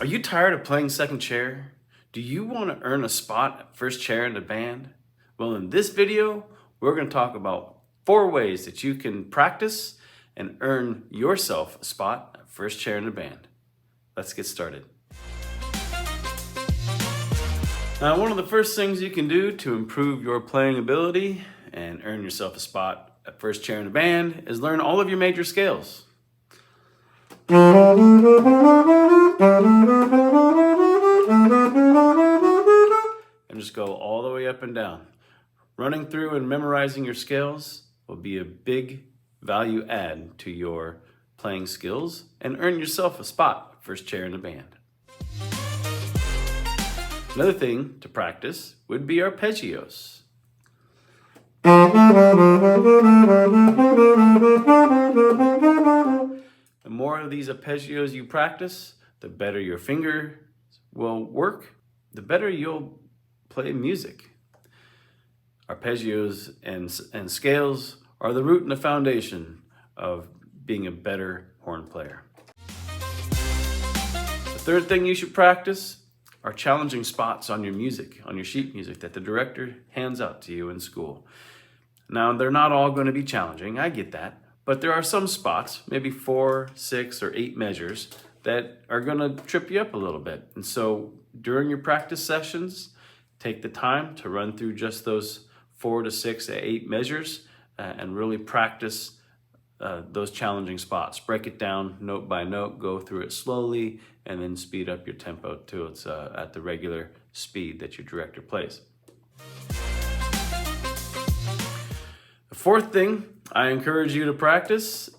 Are you tired of playing second chair? Do you want to earn a spot at first chair in the band? Well, in this video, we're going to talk about 4 ways that you can practice and earn yourself a spot at first chair in the band. Let's get started. Now, one of the first things you can do to improve your playing ability and earn yourself a spot at first chair in the band is learn all of your major scales. And just go all the way up and down. Running through and memorizing your scales will be a big value add to your playing skills and earn yourself a spot first chair in the band. Another thing to practice would be arpeggios. The more of these arpeggios you practice, the better your fingers will work, the better you'll play music. Arpeggios and scales are the root and the foundation of being a better horn player. The third thing you should practice are challenging spots on your music, on your sheet music that the director hands out to you in school. Now, they're not all going to be challenging, I get that, but there are some spots, maybe 4, 6, or 8 measures, that are going to trip you up a little bit. And so during your practice sessions, take the time to run through just those 4 to 6 to 8 measures and really practice those challenging spots. Break it down note by note, go through it slowly, and then speed up your tempo till it's at the regular speed that your director plays. The fourth thing I encourage you to practice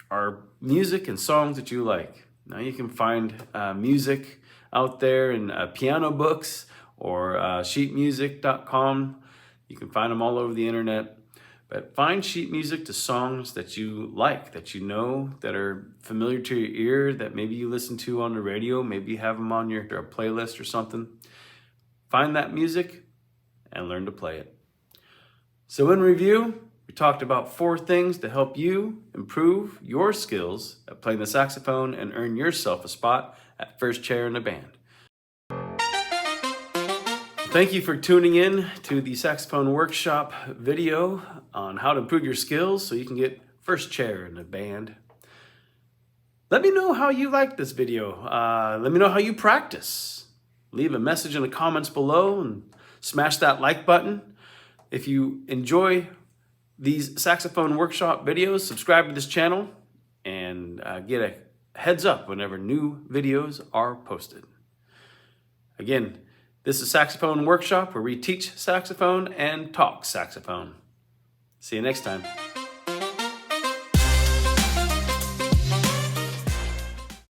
are music and songs that you like. Now you can find music out there in piano books or sheetmusic.com. You can find them all over the internet. But find sheet music to songs that you like, that you know, that are familiar to your ear, that maybe you listen to on the radio, maybe you have them on your playlist or something. Find that music and learn to play it. So in review, we talked about 4 things to help you improve your skills at playing the saxophone and earn yourself a spot at first chair in the band. Thank you for tuning in to the Saxophone Workshop video on how to improve your skills so you can get first chair in the band. Let me know how you like this video. Let me know how you practice. Leave a message in the comments below and smash that like button. If you enjoy these Saxophone Workshop videos, subscribe to this channel and get a heads up whenever new videos are posted. Again, this is Saxophone Workshop, where we teach saxophone and talk saxophone. See you next time.